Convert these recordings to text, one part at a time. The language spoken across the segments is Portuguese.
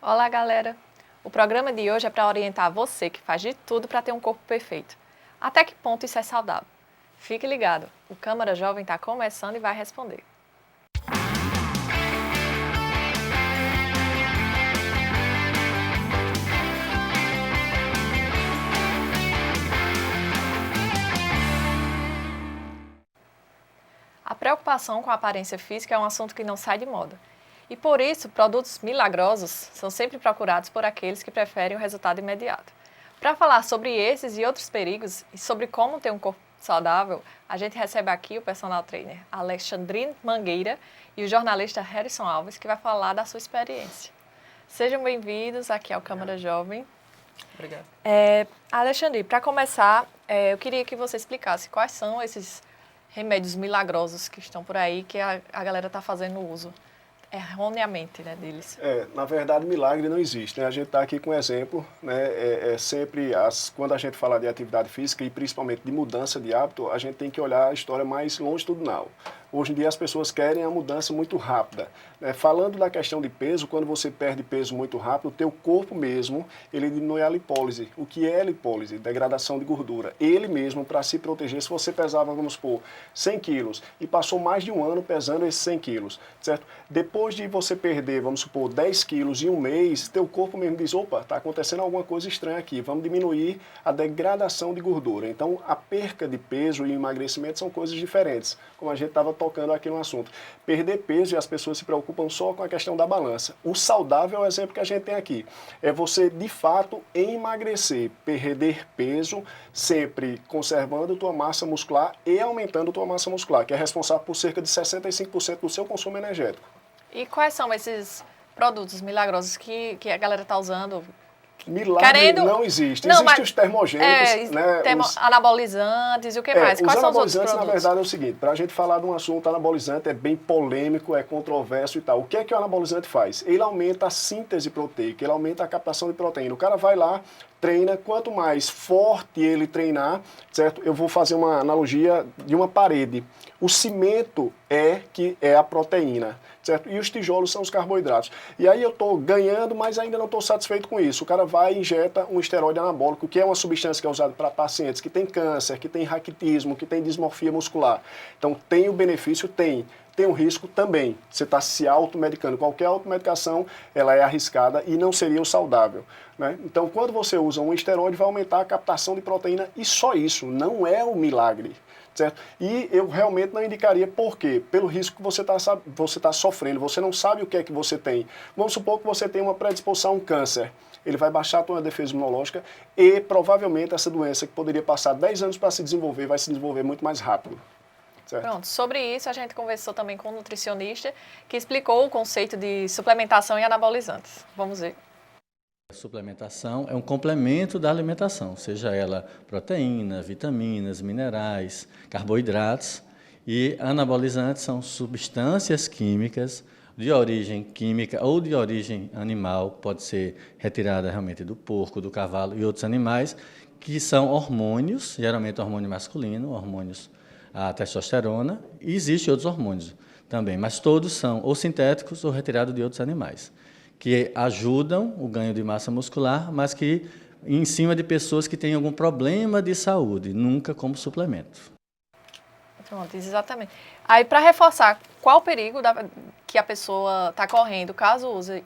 Olá, galera! O programa de hoje é para orientar você que faz de tudo para ter um corpo perfeito. Até que ponto isso é saudável? Fique ligado, o Câmara Jovem está começando e vai responder. A preocupação com a aparência física é um assunto que não sai de moda. E por isso, produtos milagrosos são sempre procurados por aqueles que preferem o resultado imediato. Para falar sobre esses e outros perigos e sobre como ter um corpo saudável, a gente recebe aqui o personal trainer Alexandrine Mangueira e o jornalista Harrison Alves, que vai falar da sua experiência. Sejam bem-vindos aqui ao Câmara Jovem. Obrigado. Alexandrine, para começar, eu queria que você explicasse quais são esses remédios milagrosos que estão por aí, que a galera está fazendo uso erroneamente, né, deles. Na verdade, milagre não existe, né? A gente está aqui com um exemplo, né? Sempre, quando a gente fala de atividade física e principalmente de mudança de hábito, a gente tem que olhar a história mais longitudinal. Hoje em dia as pessoas querem a mudança muito rápida, né? Falando da questão de peso, quando você perde peso muito rápido, o teu corpo mesmo, ele diminui a lipólise. O que é lipólise? Degradação de gordura. Ele mesmo, para se proteger, se você pesava, vamos supor, 100 quilos e passou mais de um ano pesando esses 100 quilos, certo? Depois de você perder, vamos supor, 10 quilos em um mês, teu corpo mesmo diz, opa, está acontecendo alguma coisa estranha aqui, vamos diminuir a degradação de gordura. Então, a perca de peso e o emagrecimento são coisas diferentes, como a gente estava tocando aqui no assunto. Perder peso e as pessoas se preocupam só com a questão da balança. O saudável é o exemplo que a gente tem aqui. É você, de fato, emagrecer, perder peso, sempre conservando tua massa muscular e aumentando tua massa muscular, que é responsável por cerca de 65% do seu consumo energético. E quais são esses produtos milagrosos que a galera está usando? Milagre não existe. Existem os termogênicos, né? Anabolizantes e o que mais? Quais são os outros produtos? Na verdade, é o seguinte, para a gente falar de um assunto anabolizante é bem polêmico, é controverso e tal. O que é que o anabolizante faz? Ele aumenta a síntese proteica, ele aumenta a captação de proteína. O cara vai lá, treina, quanto mais forte ele treinar, certo? Eu vou fazer uma analogia de uma parede. O cimento é a proteína, certo? E os tijolos são os carboidratos. E aí eu estou ganhando, mas ainda não estou satisfeito com isso. O cara vai e injeta um esteroide anabólico, que é uma substância que é usada para pacientes que têm câncer, que têm raquitismo, que têm dismorfia muscular. Então tem o benefício? Tem. Tem um risco também. Você está se automedicando. Qualquer automedicação, ela é arriscada e não seria o saudável, né? Então, quando você usa um esteroide, vai aumentar a captação de proteína e só isso. Não é o milagre, certo? E eu realmente não indicaria por quê? Pelo risco que você tá sofrendo. Você não sabe o que é que você tem. Vamos supor que você tem uma predisposição a um câncer. Ele vai baixar a tua defesa imunológica e provavelmente essa doença que poderia passar 10 anos para se desenvolver, vai se desenvolver muito mais rápido. Certo. Pronto, sobre isso a gente conversou também com um nutricionista que explicou o conceito de suplementação e anabolizantes. Vamos ver. A suplementação é um complemento da alimentação, seja ela proteína, vitaminas, minerais, carboidratos, e anabolizantes são substâncias químicas de origem química ou de origem animal, pode ser retirada realmente do porco, do cavalo e outros animais, que são hormônios, geralmente hormônio masculino, hormônios a testosterona, e existem outros hormônios também, mas todos são ou sintéticos ou retirados de outros animais, que ajudam o ganho de massa muscular, mas que em cima de pessoas que têm algum problema de saúde, nunca como suplemento. Pronto, exatamente. Aí, para reforçar, qual o perigo que a pessoa está correndo caso use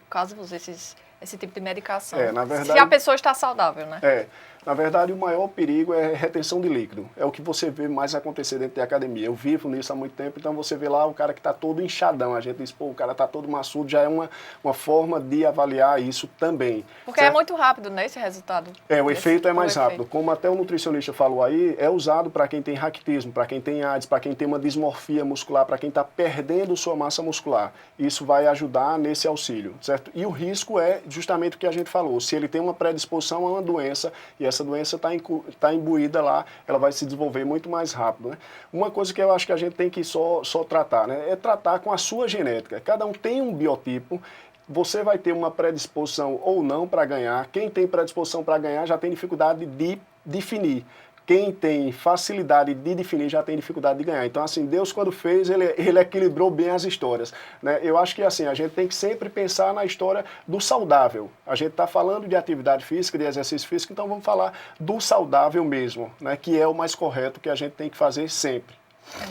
esse tipo de medicação? Na verdade, se a pessoa está saudável, né? Na verdade, o maior perigo é retenção de líquido. É o que você vê mais acontecer dentro da academia. Eu vivo nisso há muito tempo, então você vê lá o cara que está todo inchadão. A gente diz, pô, o cara está todo maçudo, já é uma forma de avaliar isso também. Porque certo? É muito rápido, né, esse resultado. O efeito é mais rápido. Como até o nutricionista falou aí, é usado para quem tem raquitismo, para quem tem AIDS, para quem tem uma dismorfia muscular, para quem está perdendo sua massa muscular. Isso vai ajudar nesse auxílio, certo? E o risco é justamente o que a gente falou. Se ele tem uma predisposição a uma doença e essa doença está imbuída lá, ela vai se desenvolver muito mais rápido, né? Uma coisa que eu acho que a gente tem que só tratar, né? É tratar com a sua genética. Cada um tem um biotipo, você vai ter uma predisposição ou não para ganhar. Quem tem predisposição para ganhar já tem dificuldade de definir quem tem facilidade de definir já tem dificuldade de ganhar. Então, assim, Deus quando fez, ele equilibrou bem as histórias, né? Eu acho que, assim, a gente tem que sempre pensar na história do saudável. A gente está falando de atividade física, de exercício físico, então vamos falar do saudável mesmo, né? Que é o mais correto que a gente tem que fazer sempre.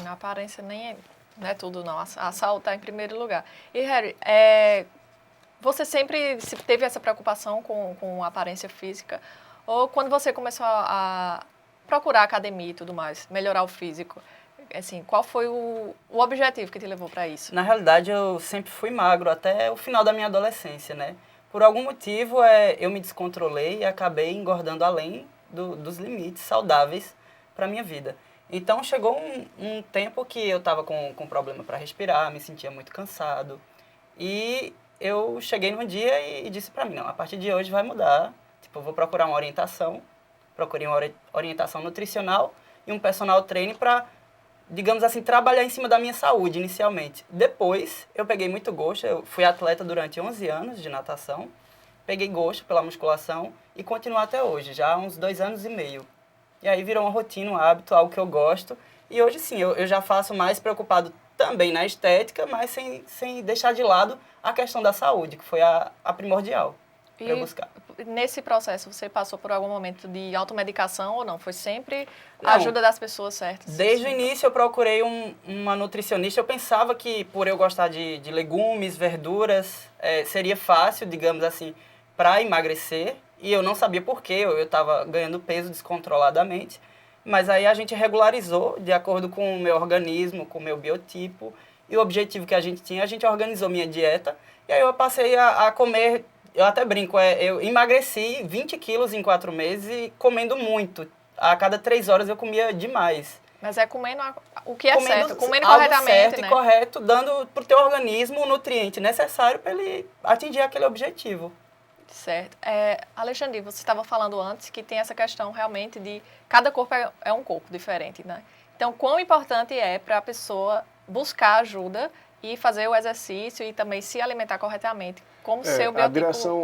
Na aparência nem não é tudo, não. A saúde está em primeiro lugar. E, Harry, você sempre teve essa preocupação com a aparência física? Ou quando você começou a procurar academia e tudo mais, melhorar o físico, assim, qual foi o objetivo que te levou para isso? Na realidade, eu sempre fui magro até o final da minha adolescência, né? Por algum motivo, eu me descontrolei e acabei engordando além dos limites saudáveis para a minha vida. Então, chegou um tempo que eu estava com problema para respirar, me sentia muito cansado. E eu cheguei num dia e disse para mim, não, a partir de hoje vai mudar. Tipo, eu vou procurar uma orientação. Procurei uma orientação nutricional e um personal trainer para, digamos assim, trabalhar em cima da minha saúde inicialmente. Depois, eu peguei muito gosto. Eu fui atleta durante 11 anos de natação. Peguei gosto pela musculação e continuo até hoje, já há uns 2 anos e meio. E aí virou uma rotina, um hábito, algo que eu gosto. E hoje sim, eu já faço mais preocupado também na estética, mas sem deixar de lado a questão da saúde, que foi a primordial para eu buscar. Nesse processo, você passou por algum momento de automedicação ou não? Foi sempre Não. a ajuda das pessoas certas? Desde o início eu procurei uma nutricionista. Eu pensava que por eu gostar de legumes, verduras, seria fácil, digamos assim, para emagrecer. E eu não sabia por quê, eu estava ganhando peso descontroladamente. Mas aí a gente regularizou de acordo com o meu organismo, com o meu biotipo. E o objetivo que a gente tinha, a gente organizou minha dieta. E aí eu passei a comer, eu até brinco, eu emagreci 20 quilos em 4 meses e comendo muito. A cada 3 horas eu comia demais. Mas é comendo o que é certo, comendo algo corretamente, certo né? E correto, dando para o teu organismo o nutriente necessário para ele atingir aquele objetivo. Certo. Alexandre, você estava falando antes que tem essa questão realmente de cada corpo é um corpo diferente, né? Então, quão importante é para a pessoa buscar ajuda e fazer o exercício e também se alimentar corretamente, como seu biotipo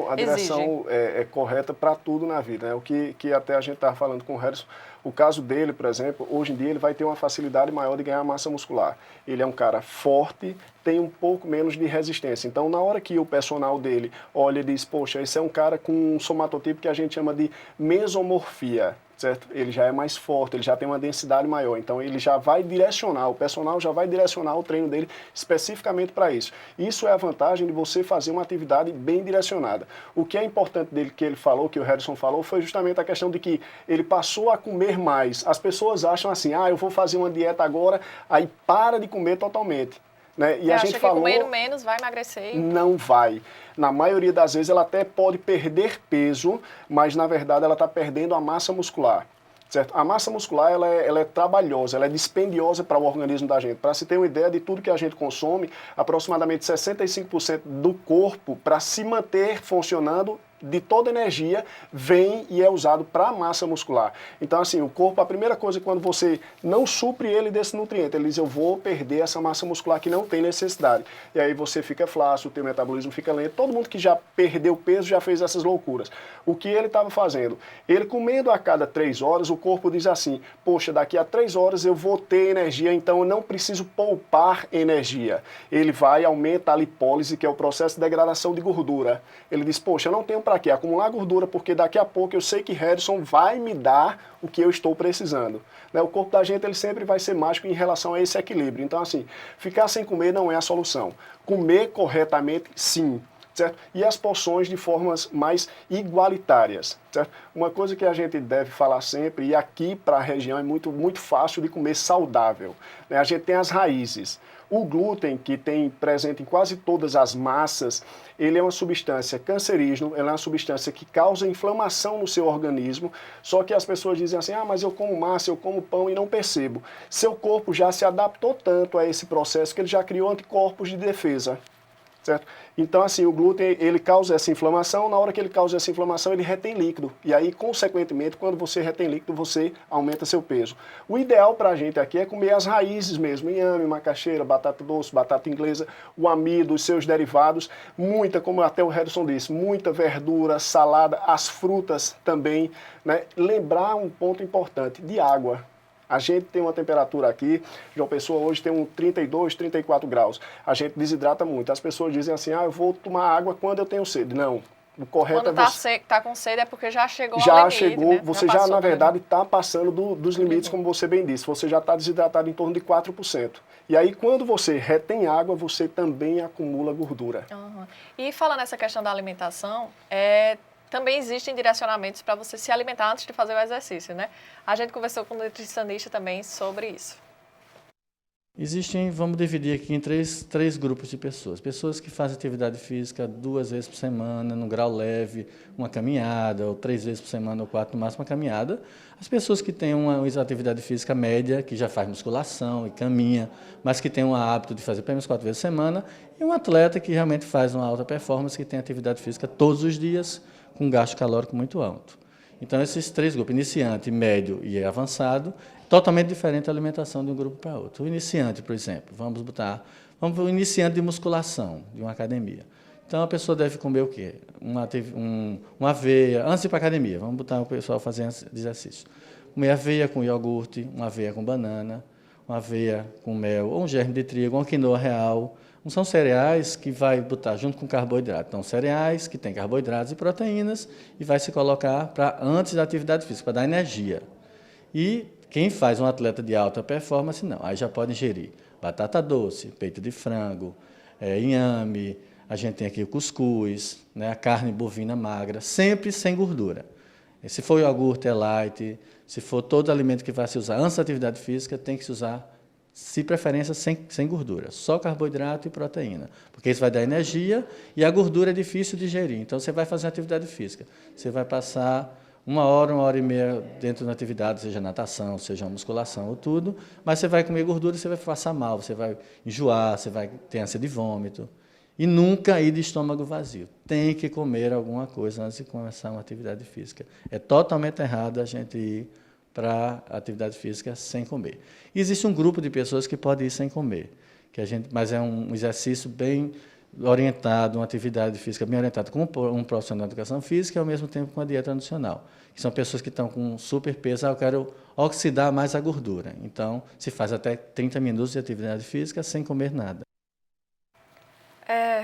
a direção é correta para tudo na vida, né? O que até a gente estava falando com o Harrison, o caso dele, por exemplo, hoje em dia ele vai ter uma facilidade maior de ganhar massa muscular. Ele é um cara forte, tem um pouco menos de resistência. Então, na hora que o personal dele olha e diz, poxa, esse é um cara com um somatotipo que a gente chama de mesomorfia, certo? Ele já é mais forte, ele já tem uma densidade maior. Então, ele já vai direcionar, o personal já vai direcionar o treino dele especificamente para isso. Isso é a vantagem de você fazer uma atividade bem direcionada. O que é importante dele, que ele falou, que o Harrison falou, foi justamente a questão de que ele passou a comer mais. As pessoas acham assim, eu vou fazer uma dieta agora, aí para de comer totalmente. Né? E você a acha gente que falou, comendo menos vai emagrecer? Não vai. Na maioria das vezes ela até pode perder peso, mas na verdade ela está perdendo a massa muscular. Certo? A massa muscular ela é trabalhosa, ela é dispendiosa para o organismo da gente. Para se ter uma ideia de tudo que a gente consome, aproximadamente 65% do corpo, para se manter funcionando, de toda energia, vem e é usado para a massa muscular. Então, assim, o corpo, a primeira coisa é quando você não supre ele desse nutriente, ele diz, eu vou perder essa massa muscular que não tem necessidade. E aí você fica flácido, o teu metabolismo fica lento. Todo mundo que já perdeu peso já fez essas loucuras. O que ele estava fazendo? Ele comendo a cada 3 horas, o corpo diz assim, poxa, daqui a 3 horas eu vou ter energia, então eu não preciso poupar energia. Ele vai, aumenta a lipólise, que é o processo de degradação de gordura. Ele diz, poxa, eu não tenho para quê? Acumular gordura, porque daqui a pouco eu sei que Harrison vai me dar o que eu estou precisando. Né? O corpo da gente ele sempre vai ser mágico em relação a esse equilíbrio. Então, assim, ficar sem comer não é a solução. Comer corretamente, sim. Certo? E as porções de formas mais igualitárias. Certo? Uma coisa que a gente deve falar sempre, e aqui para a região é muito fácil de comer saudável. Né? A gente tem as raízes. O glúten, que tem presente em quase todas as massas, ele é uma substância cancerígena, ele é uma substância que causa inflamação no seu organismo, só que as pessoas dizem assim, mas eu como massa, eu como pão e não percebo. Seu corpo já se adaptou tanto a esse processo que ele já criou anticorpos de defesa. Certo? Então, assim, o glúten, ele causa essa inflamação, na hora que ele causa essa inflamação, ele retém líquido. E aí, consequentemente, quando você retém líquido, você aumenta seu peso. O ideal pra gente aqui é comer as raízes mesmo, inhame, macaxeira, batata doce, batata inglesa, o amido, os seus derivados, muita, como até o Redson disse, muita verdura, salada, as frutas também, né? Lembrar um ponto importante, de água. A gente tem uma temperatura aqui, João Pessoa hoje tem um 32, 34 graus. A gente desidrata muito. As pessoas dizem assim, eu vou tomar água quando eu tenho sede. Não, o correto Quando é você... tá com sede é porque já chegou ao Já limite, chegou, né? você já, passou na do verdade, está passando dos limites, como você bem disse. Você já está desidratado em torno de 4%. E aí, quando você retém água, você também acumula gordura. Uhum. E falando nessa questão da alimentação, também existem direcionamentos para você se alimentar antes de fazer o exercício, né? A gente conversou com um nutricionista também sobre isso. Existem, vamos dividir aqui em três grupos de pessoas. Pessoas que fazem atividade física 2 vezes por semana, num grau leve, uma caminhada, ou 3 vezes por semana, ou 4 no máximo, uma caminhada. As pessoas que têm uma atividade física média, que já faz musculação e caminha, mas que tem um hábito de fazer pelo menos 4 vezes por semana. E um atleta que realmente faz uma alta performance, que tem atividade física todos os dias, com gasto calórico muito alto. Então, esses 3 grupos, iniciante, médio e avançado, totalmente diferente a alimentação de um grupo para outro. O iniciante, por exemplo, vamos para o iniciante de musculação, de uma academia. Então, a pessoa deve comer o quê? Uma aveia, antes de ir para a academia, vamos botar o pessoal fazendo exercício. Comer aveia com iogurte, uma aveia com banana, uma aveia com mel, ou um germe de trigo, uma quinoa real. São cereais que vai botar junto com carboidrato. Então, cereais que têm carboidratos e proteínas e vai se colocar para antes da atividade física, para dar energia. E quem faz um atleta de alta performance, não. Aí já pode ingerir batata doce, peito de frango, inhame, a gente tem aqui o cuscuz, né, a carne bovina magra, sempre sem gordura. E se for iogurte, é light, se for todo alimento que vai se usar antes da atividade física, tem que se usar, se preferência, sem gordura, só carboidrato e proteína, porque isso vai dar energia e a gordura é difícil de digerir. Então, você vai fazer uma atividade física, você vai passar 1 hora e meia dentro da atividade, seja natação, seja musculação ou tudo, mas você vai comer gordura e você vai passar mal, você vai enjoar, você vai ter ânsia de vômito. E nunca ir de estômago vazio. Tem que comer alguma coisa antes de começar uma atividade física. É totalmente errado a gente ir para a atividade física sem comer. E existe um grupo de pessoas que pode ir sem comer, mas é um exercício bem orientado, uma atividade física bem orientada com um profissional de educação física e, ao mesmo tempo, com a dieta nutricional. Que são pessoas que estão com superpeso, eu quero oxidar mais a gordura. Então, se faz até 30 minutos de atividade física sem comer nada.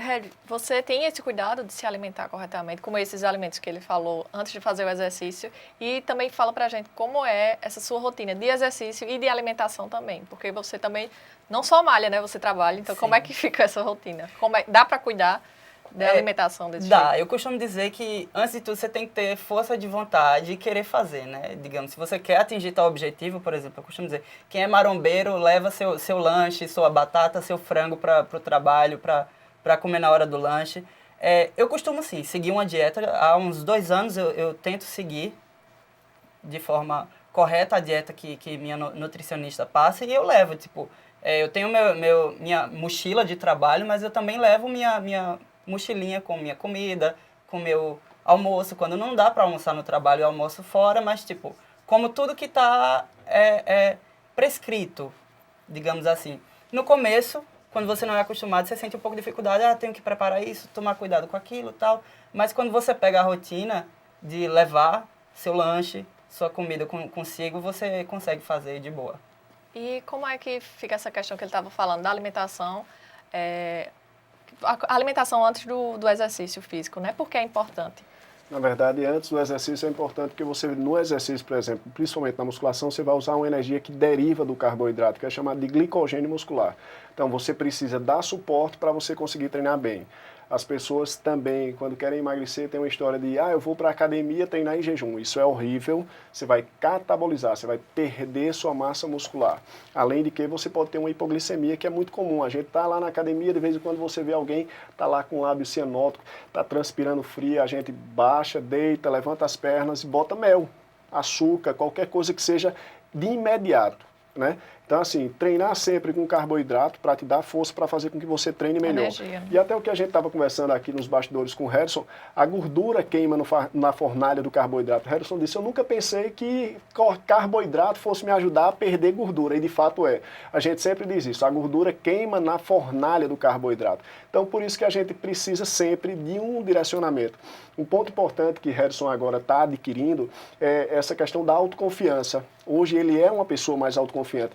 Red, você tem esse cuidado de se alimentar corretamente, como esses alimentos que ele falou antes de fazer o exercício, e também fala pra gente como é essa sua rotina de exercício e de alimentação também, porque você também não só malha, né, você trabalha, então Sim. Como é que fica essa rotina? Dá pra cuidar da alimentação desse jeito? Dá, eu costumo dizer que antes de tudo você tem que ter força de vontade e querer fazer, né, digamos, se você quer atingir tal objetivo, por exemplo, eu costumo dizer, quem é marombeiro leva seu lanche, sua batata, seu frango pro trabalho, para comer na hora do lanche. Eu costumo, sim, seguir uma dieta. Há uns 2 anos eu tento seguir de forma correta a dieta que minha nutricionista passa e eu levo, tipo, eu tenho minha mochila de trabalho, mas eu também levo minha mochilinha com minha comida, com meu almoço. Quando não dá para almoçar no trabalho, eu almoço fora, mas, tipo, como tudo que está prescrito, digamos assim. No começo, quando você não é acostumado, você sente um pouco de dificuldade, tenho que preparar isso, tomar cuidado com aquilo e tal. Mas quando você pega a rotina de levar seu lanche, sua comida consigo, você consegue fazer de boa. E como é que fica essa questão que ele estava falando da alimentação, a alimentação antes do exercício físico, né? Por que é importante? Na verdade, antes do exercício é importante porque você, no exercício, por exemplo, principalmente na musculação, você vai usar uma energia que deriva do carboidrato, que é chamada de glicogênio muscular. Então, você precisa dar suporte para você conseguir treinar bem. As pessoas também, quando querem emagrecer, tem uma história de, eu vou para a academia treinar em jejum. Isso é horrível, você vai catabolizar, você vai perder sua massa muscular. Além de que você pode ter uma hipoglicemia, que é muito comum. A gente está lá na academia, de vez em quando você vê alguém, está lá com o lábio cianótico, está transpirando frio, a gente baixa, deita, levanta as pernas e bota mel, açúcar, qualquer coisa que seja de imediato, né? Então, assim, treinar sempre com carboidrato para te dar força para fazer com que você treine melhor. Energia, né? E até o que a gente estava conversando aqui nos bastidores com o Harrison, a gordura queima na fornalha do carboidrato. O Harrison disse, eu nunca pensei que carboidrato fosse me ajudar a perder gordura, e de fato é. A gente sempre diz isso, a gordura queima na fornalha do carboidrato. Então, por isso que a gente precisa sempre de um direcionamento. Um ponto importante que Harrison agora está adquirindo é essa questão da autoconfiança. Hoje ele é uma pessoa mais autoconfiante.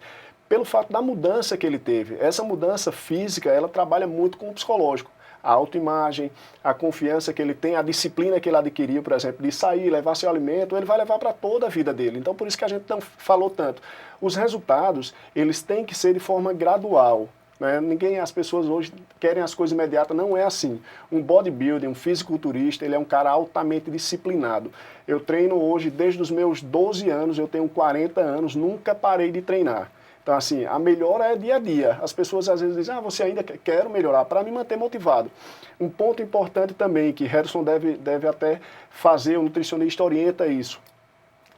Pelo fato da mudança que ele teve. Essa mudança física, ela trabalha muito com o psicológico. A autoimagem, a confiança que ele tem, a disciplina que ele adquiriu, por exemplo, de sair, levar seu alimento, ele vai levar para toda a vida dele. Então, por isso que a gente não falou tanto. Os resultados, eles têm que ser de forma gradual. Né? As pessoas hoje querem as coisas imediatas, não é assim. Um bodybuilder, um fisiculturista, ele é um cara altamente disciplinado. Eu treino hoje desde os meus 12 anos, eu tenho 40 anos, nunca parei de treinar. Então, assim, a melhora é dia a dia. As pessoas às vezes dizem, você ainda quer melhorar, para me manter motivado. Um ponto importante também, que Harrison deve até fazer, o nutricionista orienta isso.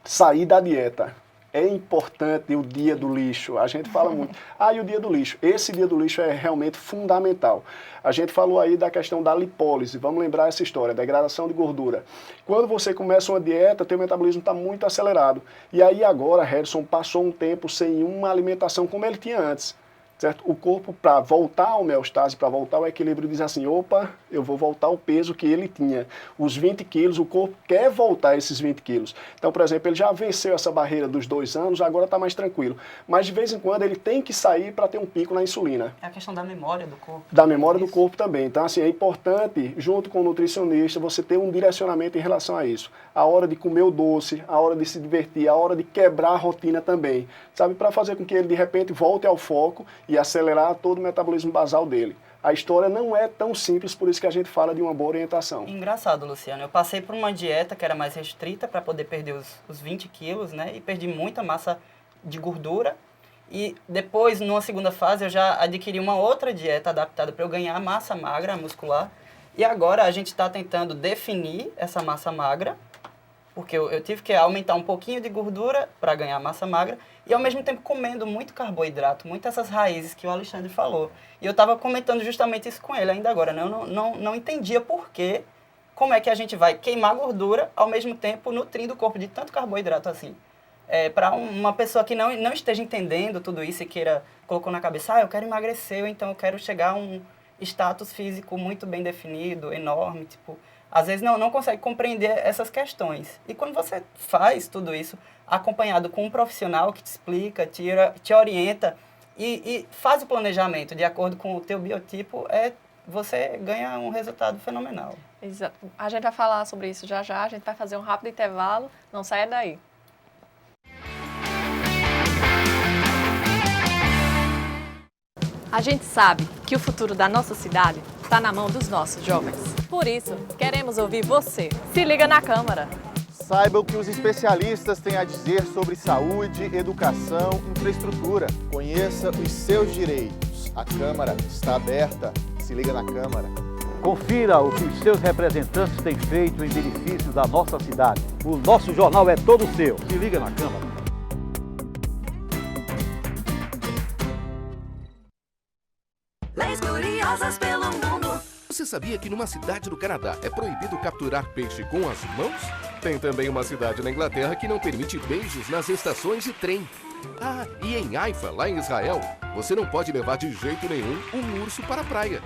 Sair da dieta. É importante o dia do lixo. A gente fala muito. E o dia do lixo. Esse dia do lixo é realmente fundamental. A gente falou aí da questão da lipólise. Vamos lembrar essa história, degradação de gordura. Quando você começa uma dieta, teu metabolismo está muito acelerado. E aí agora, Harrison passou um tempo sem uma alimentação como ele tinha antes. Certo? O corpo, para voltar à homeostase, para voltar ao equilíbrio, diz assim, opa, eu vou voltar ao peso que ele tinha. Os 20 quilos, o corpo quer voltar esses 20 quilos. Então, por exemplo, ele já venceu essa barreira dos 2 anos, agora está mais tranquilo. Mas, de vez em quando, ele tem que sair para ter um pico na insulina. É a questão da memória do corpo. Da memória do corpo também. Então, assim, é importante, junto com o nutricionista, você ter um direcionamento em relação a isso. A hora de comer o doce, a hora de se divertir, a hora de quebrar a rotina também. Sabe, para fazer com que ele, de repente, volte ao foco e acelerar todo o metabolismo basal dele. A história não é tão simples, por isso que a gente fala de uma boa orientação. Engraçado, Luciano. Eu passei por uma dieta que era mais restrita para poder perder os 20 quilos, né? E perdi muita massa de gordura. E depois, numa segunda fase, eu já adquiri uma outra dieta adaptada para eu ganhar massa magra muscular. E agora a gente está tentando definir essa massa magra, porque eu tive que aumentar um pouquinho de gordura para ganhar massa magra e, ao mesmo tempo, comendo muito carboidrato, muito essas raízes que o Alexandre falou. E eu estava comentando justamente isso com ele ainda agora, né? Eu não entendia por quê, como é que a gente vai queimar gordura, ao mesmo tempo nutrindo o corpo de tanto carboidrato assim. Para uma pessoa que não esteja entendendo tudo isso e colocou na cabeça, eu quero emagrecer, ou então eu quero chegar a um status físico muito bem definido, enorme, tipo... Às vezes não consegue compreender essas questões. E quando você faz tudo isso acompanhado com um profissional que te explica, te orienta e faz o planejamento de acordo com o teu biotipo, você ganha um resultado fenomenal. Exato. A gente vai falar sobre isso já já, a gente vai fazer um rápido intervalo, não saia daí. A gente sabe que o futuro da nossa cidade está na mão dos nossos jovens. Por isso, queremos ouvir você. Se liga na Câmara. Saiba o que os especialistas têm a dizer sobre saúde, educação, infraestrutura. Conheça os seus direitos. A Câmara está aberta. Se liga na Câmara. Confira o que os seus representantes têm feito em benefício da nossa cidade. O nosso jornal é todo seu. Se liga na Câmara. Leis curiosas pelo mundo. Você sabia que numa cidade do Canadá é proibido capturar peixe com as mãos? Tem também uma cidade na Inglaterra que não permite beijos nas estações de trem. E em Haifa, lá em Israel, você não pode levar de jeito nenhum um urso para a praia.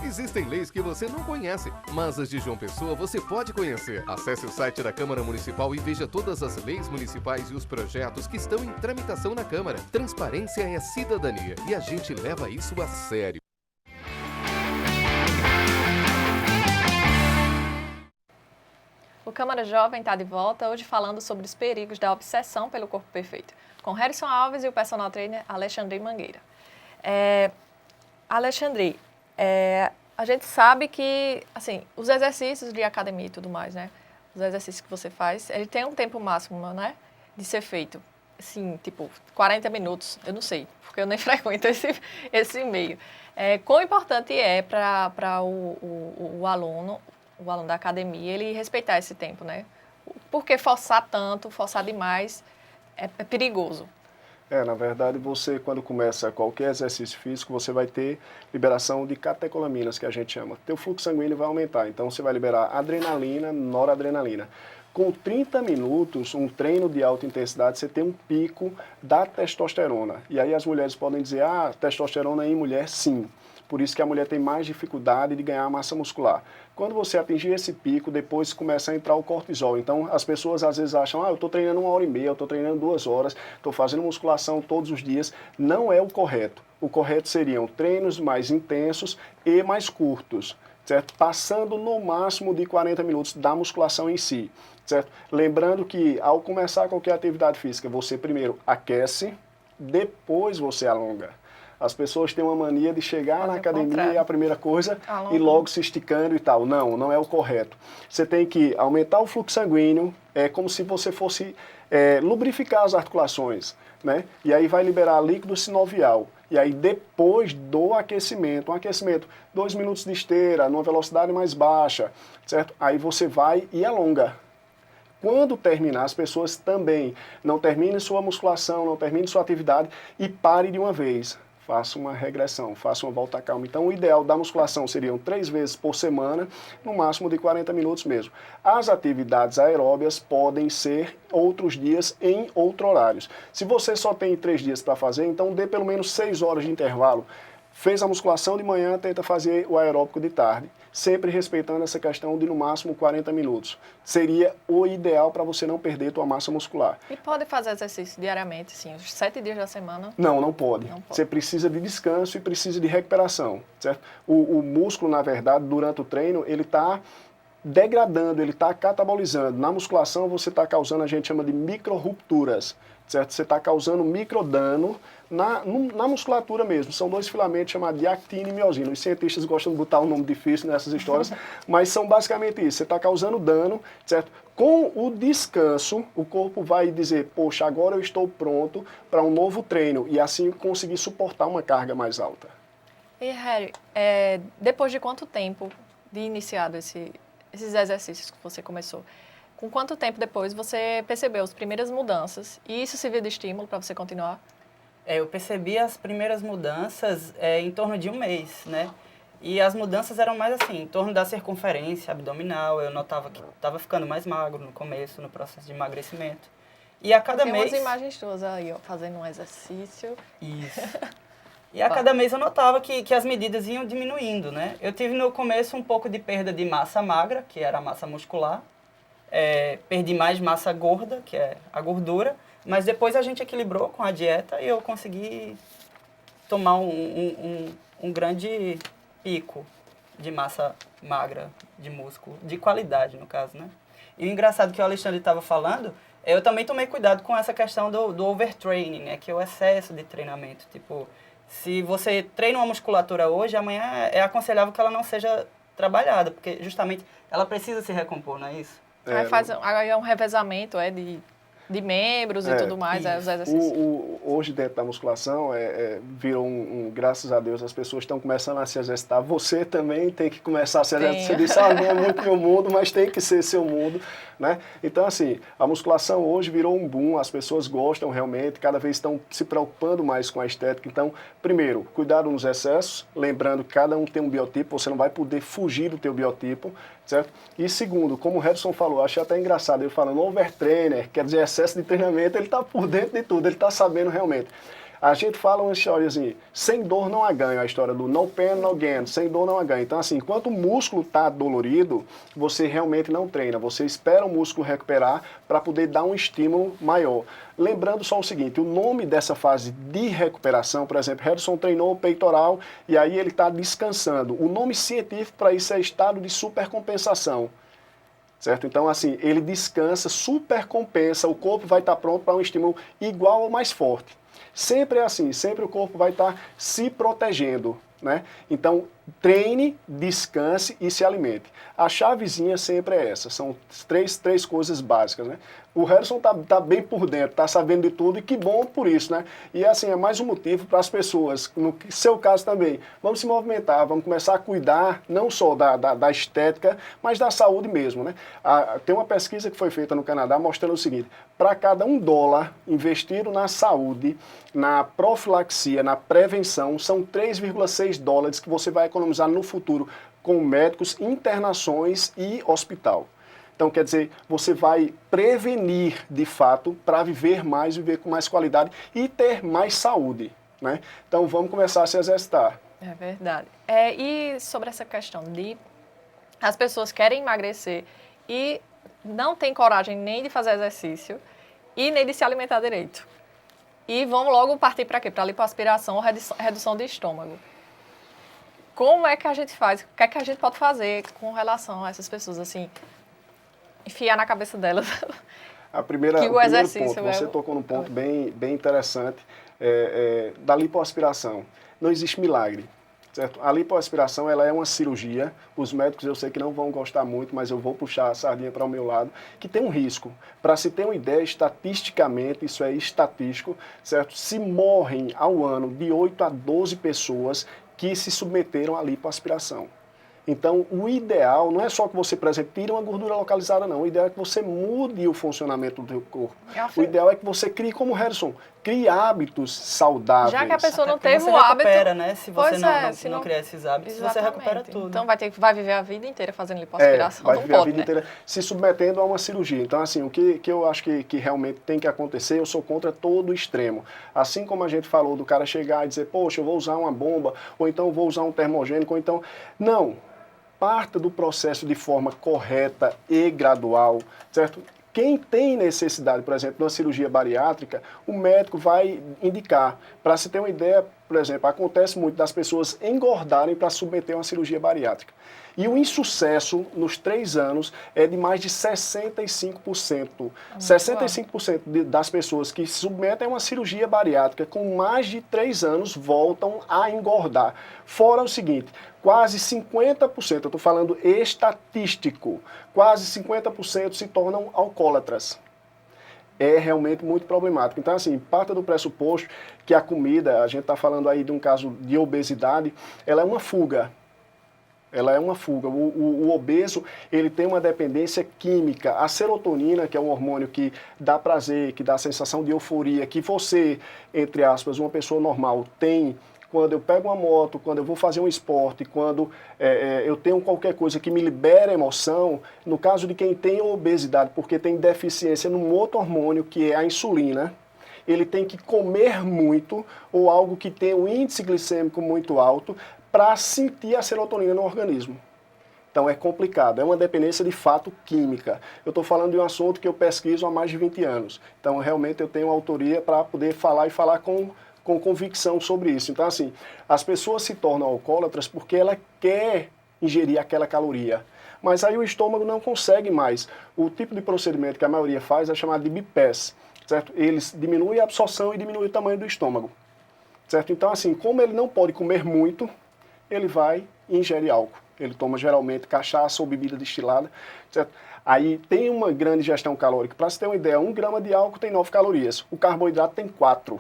Existem leis que você não conhece, mas as de João Pessoa você pode conhecer. Acesse o site da Câmara Municipal e veja todas as leis municipais e os projetos que estão em tramitação na Câmara. Transparência é cidadania e a gente leva isso a sério. O Câmara Jovem está de volta, hoje falando sobre os perigos da obsessão pelo corpo perfeito, com Harrison Alves e o personal trainer Alexandre Mangueira. Alexandre, a gente sabe que, assim, os exercícios de academia e tudo mais, né? Os exercícios que você faz, ele tem um tempo máximo, né? De ser feito. Assim, tipo, 40 minutos, eu não sei, porque eu nem frequento esse meio. Quão importante é para o aluno da academia, ele respeitar esse tempo, né? Porque forçar tanto, forçar demais, é perigoso. Na verdade, você, quando começa qualquer exercício físico, você vai ter liberação de catecolaminas, que a gente chama. Teu fluxo sanguíneo vai aumentar, então você vai liberar adrenalina, noradrenalina. Com 30 minutos, um treino de alta intensidade, você tem um pico da testosterona. E aí as mulheres podem dizer, testosterona em mulher, sim. Por isso que a mulher tem mais dificuldade de ganhar massa muscular. Quando você atingir esse pico, depois começa a entrar o cortisol. Então, as pessoas às vezes acham, eu estou treinando 1h30, eu estou treinando 2 horas, estou fazendo musculação todos os dias. Não é o correto. O correto seriam treinos mais intensos e mais curtos, certo? Passando no máximo de 40 minutos da musculação em si, certo? Lembrando que ao começar qualquer atividade física, você primeiro aquece, depois você alonga. As pessoas têm uma mania de chegar na academia e a primeira coisa e logo se esticando e tal. Não, não é o correto. Você tem que aumentar o fluxo sanguíneo, é como se você fosse lubrificar as articulações, né? E aí vai liberar líquido sinovial. E aí depois do aquecimento, 2 minutos de esteira, numa velocidade mais baixa, certo? Aí você vai e alonga. Quando terminar, as pessoas também não terminem sua musculação, não terminem sua atividade e pare de uma vez. Faça uma regressão, faça uma volta calma. Então, o ideal da musculação seriam 3 vezes por semana, no máximo de 40 minutos mesmo. As atividades aeróbias podem ser outros dias em outros horários. Se você só tem 3 dias para fazer, então dê pelo menos 6 horas de intervalo. Fez a musculação de manhã, tenta fazer o aeróbico de tarde, sempre respeitando essa questão de no máximo 40 minutos. Seria o ideal para você não perder tua massa muscular. E pode fazer exercício diariamente, sim, os 7 dias da semana? Não pode. Você precisa de descanso e precisa de recuperação, certo? O músculo, na verdade, durante o treino, ele está degradando, ele está catabolizando. Na musculação, você está causando, a gente chama de micro-rupturas, certo? Você está causando microdano na musculatura mesmo. São 2 filamentos chamados de actina e miosina. Os cientistas gostam de botar um nome difícil nessas histórias, mas são basicamente isso. Você está causando dano, certo? Com o descanso, o corpo vai dizer, poxa, agora eu estou pronto para um novo treino e assim conseguir suportar uma carga mais alta. E, Harry, depois de quanto tempo de iniciado esses exercícios que você começou, com quanto tempo depois você percebeu as primeiras mudanças e isso serviu de estímulo para você continuar? Eu percebi as primeiras mudanças em torno de 1 mês, né? E as mudanças eram mais assim, em torno da circunferência abdominal. Eu notava que estava ficando mais magro no começo, no processo de emagrecimento. E a cada mês... Tem umas imagens tuas aí, ó, fazendo um exercício. Isso. E a cada mês eu notava que as medidas iam diminuindo, né? Eu tive no começo um pouco de perda de massa magra, que era a massa muscular. Perdi mais massa gorda, que é a gordura. Mas depois a gente equilibrou com a dieta e eu consegui tomar um grande pico de massa magra, de músculo, de qualidade no caso, né? E o engraçado que o Alexandre estava falando, eu também tomei cuidado com essa questão do overtraining, né? Que é o excesso de treinamento. Tipo, se você treina uma musculatura hoje, amanhã é aconselhável que ela não seja trabalhada, porque justamente ela precisa se recompor, não é isso? Aí é um revezamento, de membros e tudo mais, os exercícios. Hoje, dentro da musculação, virou graças a Deus, as pessoas estão começando a se exercitar. Você também tem que começar a se exercitar. Você disse, não é muito meu mundo, mas tem que ser seu mundo, né? Então, assim, a musculação hoje virou um boom, as pessoas gostam realmente, cada vez estão se preocupando mais com a estética. Então, primeiro, cuidado nos excessos, lembrando que cada um tem um biotipo, você não vai poder fugir do teu biotipo, certo? E segundo, como o Harrison falou, achei até engraçado, ele falando overtrainer, quer dizer, excesso de treinamento, ele está por dentro de tudo, ele está sabendo realmente. A gente fala uma história assim, sem dor não há ganho, a história do no pain, no gain, sem dor não há ganho. Então assim, enquanto o músculo está dolorido, você realmente não treina, você espera o músculo recuperar para poder dar um estímulo maior. Lembrando só o seguinte, o nome dessa fase de recuperação, por exemplo, Harrison treinou o peitoral e aí ele está descansando. O nome científico para isso é estado de supercompensação. Certo? Então, assim, ele descansa, supercompensa, o corpo vai estar pronto para um estímulo igual ou mais forte. Sempre é assim, sempre o corpo vai estar se protegendo, né? Então, treine, descanse e se alimente. A chavezinha sempre é essa, são três coisas básicas, né? O Harrison tá bem por dentro, tá sabendo de tudo e que bom por isso, né? E assim, é mais um motivo para as pessoas, no seu caso também, vamos se movimentar, vamos começar a cuidar não só da estética, mas da saúde mesmo, né? Tem uma pesquisa que foi feita no Canadá mostrando o seguinte, para cada $1 investido na saúde, na profilaxia, na prevenção, são $3,6 que você vai economizar no futuro com médicos, internações e hospital. Então, quer dizer, você vai prevenir, de fato, para viver mais, viver com mais qualidade e ter mais saúde, né? Então, vamos começar a se exercitar. É verdade. E sobre essa questão de as pessoas querem emagrecer e não têm coragem nem de fazer exercício e nem de se alimentar direito. E vamos logo partir para quê? Para lipoaspiração ou redução de estômago. Como é que a gente faz? O que é que a gente pode fazer com relação a essas pessoas, assim, enfiar na cabeça delas? O primeiro ponto, você tocou num ponto bem interessante, da lipoaspiração. Não existe milagre, certo? A lipoaspiração, ela é uma cirurgia, os médicos eu sei que não vão gostar muito, mas eu vou puxar a sardinha para o meu lado, que tem um risco. Para se ter uma ideia, estatisticamente, isso é estatístico, certo? Se morrem ao ano de 8 a 12 pessoas que se submeteram à lipoaspiração. Então, o ideal não é só que você, por exemplo, tire uma gordura localizada, não. O ideal é que você mude o funcionamento do seu corpo. O ideal é que você crie, como o Harrison, crie hábitos saudáveis. Já que a pessoa não Até teve você o hábito... recupera, né? Se você se não criar esses hábitos, Exatamente. você recupera tudo. Então, vai viver a vida inteira fazendo lipoaspiração. Vai não viver a pode, vida né? inteira se submetendo a uma cirurgia. Então, assim, o que eu acho que realmente tem que acontecer, eu sou contra todo o extremo. Assim como a gente falou do cara chegar e dizer, poxa, eu vou usar uma bomba, ou então eu vou usar um termogênico, ou então... Não. Parta do processo de forma correta e gradual, certo? Quem tem necessidade, por exemplo, de uma cirurgia bariátrica, o médico vai indicar. Para se ter uma ideia, por exemplo, acontece muito das pessoas engordarem para submeter a uma cirurgia bariátrica. E o insucesso nos 3 anos é de mais de 65%. 65% das pessoas que se submetem a uma cirurgia bariátrica com mais de 3 anos voltam a engordar. Fora o seguinte, quase 50%, eu estou falando estatístico, quase 50% se tornam alcoólatras. É realmente muito problemático. Então, assim, parte do pressuposto que a comida, a gente está falando aí de um caso de obesidade, ela é uma fuga. Ela é uma fuga. O obeso, ele tem uma dependência química. A serotonina, que é um hormônio que dá prazer, que dá sensação de euforia, que você, entre aspas, uma pessoa normal tem quando eu pego uma moto, quando eu vou fazer um esporte, quando eu tenho qualquer coisa que me libera emoção, no caso de quem tem obesidade, porque tem deficiência num outro hormônio, que é a insulina, ele tem que comer muito, ou algo que tenha um índice glicêmico muito alto, para sentir a serotonina no organismo. Então é complicado, é uma dependência de fato química. Eu estou falando de um assunto que eu pesquiso há mais de 20 anos. Então realmente eu tenho autoria para poder falar e falar com convicção sobre isso. Então assim, as pessoas se tornam alcoólatras porque ela quer ingerir aquela caloria. Mas aí o estômago não consegue mais. O tipo de procedimento que a maioria faz é chamado de bypass, certo? Eles diminuem a absorção e diminuem o tamanho do estômago, certo? Então assim, como ele não pode comer muito, ele vai e ingere álcool. Ele toma geralmente cachaça ou bebida destilada, certo? Aí tem uma grande ingestão calórica. Para você ter uma ideia, 1 grama de álcool tem 9 calorias. O carboidrato tem 4,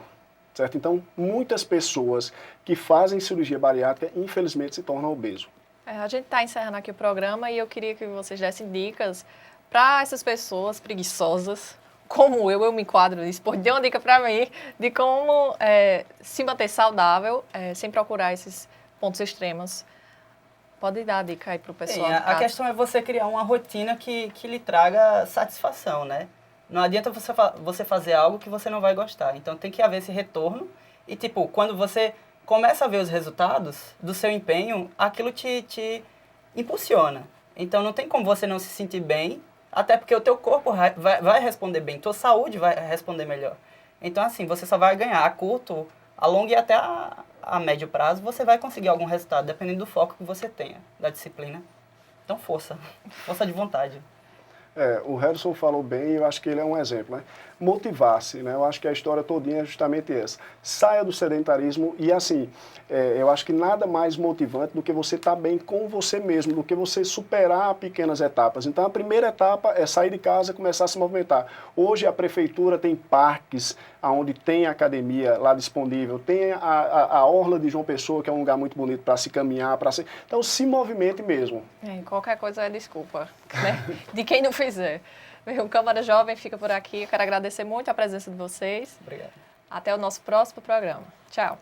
certo? Então, muitas pessoas que fazem cirurgia bariátrica, infelizmente, se tornam obesos. A gente está encerrando aqui o programa e eu queria que vocês dessem dicas para essas pessoas preguiçosas, como eu me enquadro nisso, pô, dê uma dica para mim de como se manter saudável sem procurar esses pontos extremos. Pode dar a dica aí para o pessoal. Sim, a questão é você criar uma rotina que lhe traga satisfação, né? Não adianta você fazer algo que você não vai gostar. Então tem que haver esse retorno e, tipo, quando você começa a ver os resultados do seu empenho, aquilo te impulsiona. Então não tem como você não se sentir bem, até porque o teu corpo vai responder bem, tua saúde vai responder melhor. Então assim, você só vai ganhar a curto, a longo e até a médio prazo, você vai conseguir algum resultado, dependendo do foco que você tenha, da disciplina. Então força de vontade. O Harrison falou bem e eu acho que ele é um exemplo, né? motivar-se, né? Eu acho que a história todinha é justamente essa. Saia do sedentarismo e, assim, eu acho que nada mais motivante do que você estar bem com você mesmo, do que você superar pequenas etapas. Então, a primeira etapa é sair de casa e começar a se movimentar. Hoje, a prefeitura tem parques onde tem academia lá disponível, tem a Orla de João Pessoa, que é um lugar muito bonito para se caminhar, então se movimente mesmo. Qualquer coisa é desculpa, né? De quem não fizer. O Câmara Jovem fica por aqui. Eu quero agradecer muito a presença de vocês. Obrigado. Até o nosso próximo programa. Tchau.